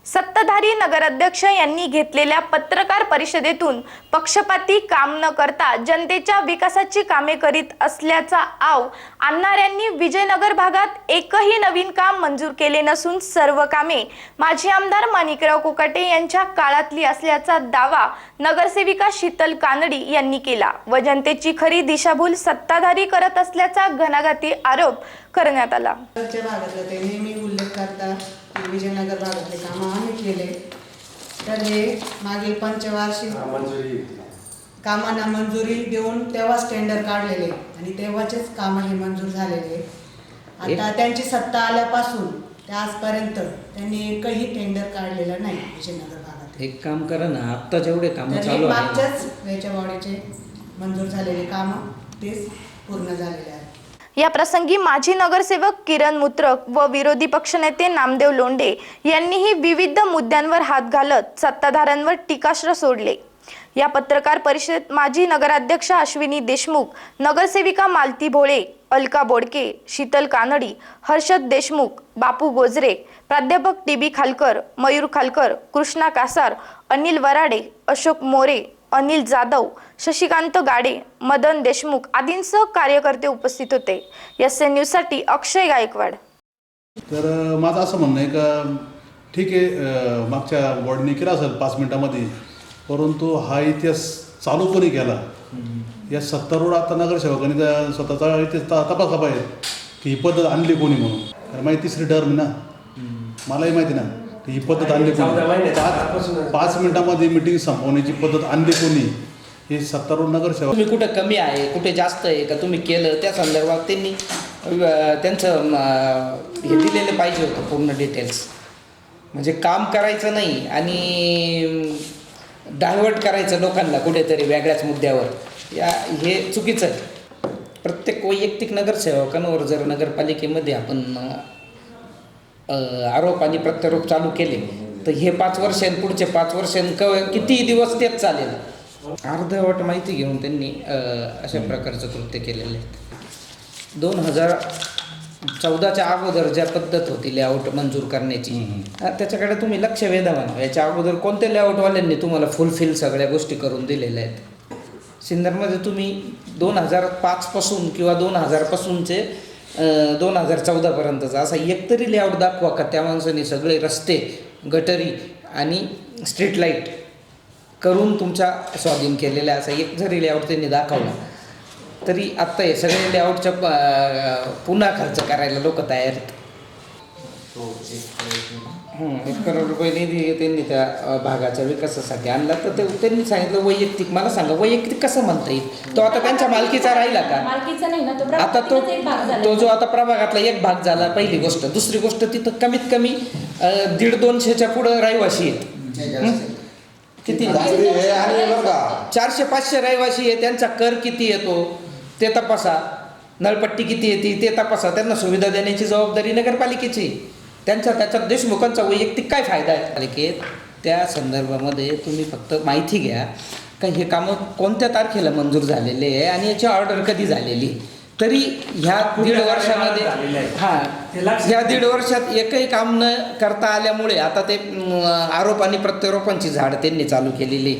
सत्ताधारी नगराध्यक्ष यांनी घेतलेल्या पत्रकार परिषदेतून पक्षपाती काम न करता जनतेच्या विकासाची कामे करीत असल्याचा आव आणणाऱ्यांनी विजयनगर भागात एकही नवीन काम मंजूर केले नसून सर्व कामे माजी आमदार माणिकराव कोकाटे यांच्या काळातली असल्याचा दावा नगरसेविका शीतल कानडी यांनी केला व जनतेची खरी दिशाभूल सत्ताधारी करत असल्याचा घणाघाती आरोप करण्यात आला। नेहमी उल्लेख करतात विजयनगर भागातले कामं आम्ही केले, तर हे मागील पंचवार्षिक कामांना मंजुरी देऊन तेव्हाच टेंडर काढलेले आणि तेव्हाचेच कामं हे मंजूर झालेले। आता त्यांची सत्ता आल्यापासून ते आजपर्यंत त्यांनी एकही टेंडर काढलेलं नाही विजयनगर भागात। एक काम करा ना, आता जेवढे कामं चालू आहेत मागच्याच वेळच्या बॉडीचे मंजूर झालेले कामं तेच पूर्ण झालेले आहेत। या प्रसंगी माजी नगरसेवक किरण मुत्रक व विरोधी पक्षनेते नामदेव लोंढे यांनीही विविध मुद्द्यांवर हात घालत सत्ताधाऱ्यांवर टीकास्त्र सोडले। या पत्रकार परिषदेत माजी नगराध्यक्ष अश्विनी देशमुख, नगरसेविका मालती भोळे, अलका बोडके, शीतल कानडी, हर्षद देशमुख, बापू गोजरे, प्राध्यापक टीबी खालकर, मयूर खालकर, कृष्णा कासार, अनिल वराडे, अशोक मोरे, अनिल जाधव, शशिकांत गाडे, मदन देशमुख आदींसह कार्यकर्ते उपस्थित होते। एसएन न्यूज साठी अक्षय गायकवाड। तर माझं असं म्हणणं आहे का ठीक आहे, मागच्या वॉर्डने केला असेल 5 मिनिटांमध्ये, परंतु हा इतिहास चालू कोणी केला? या सत्तारूढ आता नगरसेवकांनी स्वतःचा इतिहास तपासला पाहिजे की ही पद्धत आणली कोणी म्हणून। कारण माझी तिसरी टर्म ना, मलाही माहिती ना ही पद्धत आणली कोणी। 5 मिनिटांमध्ये मीटिंग संपवण्याची पद्धत आणली कोणी? हे सत्तारूढ नगरसेवक। तुम्ही कुठे कमी आहे, कुठे जास्त आहे का तुम्ही केलं त्या संदर्भात त्यांनी त्यांचं हे दिलेलं पाहिजे होतं पूर्ण डिटेल्स। म्हणजे काम करायचं नाही आणि डायव्हर्ट करायचं लोकांना कुठेतरी वेगळ्याच मुद्द्यावर, हे चुकीचं आहे। प्रत्येक वैयक्तिक नगरसेवकांवर जर नगरपालिकेमध्ये आपण आरोप आणि प्रत्यारोप चालू केले तर हे 5 वर्ष आणि पुढचे 5 वर्ष किती दिवस तेच चालेल। अर्धवट माहिती घेऊन त्यांनी अशा प्रकारचं कृत्य केलेलं आहे। 2014च्या अगोदर ज्या पद्धत होती लेआउट मंजूर करण्याची, त्याच्याकडे तुम्ही लक्ष वेधावा। याच्या अगोदर कोणत्या लेआउटवाल्यांनी तुम्हाला फुलफिल सगळ्या गोष्टी करून दिलेल्या आहेत? सिन्नरमध्ये तुम्ही 2005 पासून किंवा 2000 पासूनचे 2014पर्यंतचा असा एकतरी लेआउट दाखवा का त्या माणसाने सगळे रस्ते, गटरी आणि स्ट्रीट लाईट करून तुमच्या स्वाधीन केलेल्या असा एक जरी लेआउट त्यांनी दाखवला तरी आत्ता हे सगळे लेआउटच्या पुन्हा खर्च करायला लोक तयार आहेत। 1 करोड रुपये निधी त्यांनी त्या भागाच्या विकासासाठी आणला, तर त्यांनी सांगितलं वैयक्तिक। मला सांगा वैयक्तिक कसं म्हणता येईल? तो आता त्यांच्या मालकीचा राहिला का? मालकीचा नाही ना तो, आता तो जो आता प्रभागातला एक भाग झाला, पहिली गोष्ट। दुसरी गोष्ट, तिथं कमीत कमी 150-200च्या पुढं रहिवाशी आहेत। किती 400-500 रहिवाशी आहे। त्यांचा कर किती येतो ते तपासा, नळपट्टी किती येते ते तपासा। त्यांना सुविधा देण्याची जबाबदारी नगरपालिकेची। त्याच्यात देशमुखांचा वैयक्तिक काय फायदा आहे पालिकेत? त्या संदर्भामध्ये तुम्ही फक्त माहिती घ्या का हे कामं कोणत्या तारखेला मंजूर झालेले आहे आणि याची ऑर्डर कधी झालेली। तरी ह्या 1.5 वर्षामध्ये ह्या 1.5 वर्षात एकही काम न करता आल्यामुळे आता ते आरोप आणि प्रत्यारोपांची झाड त्यांनी चालू केलेली।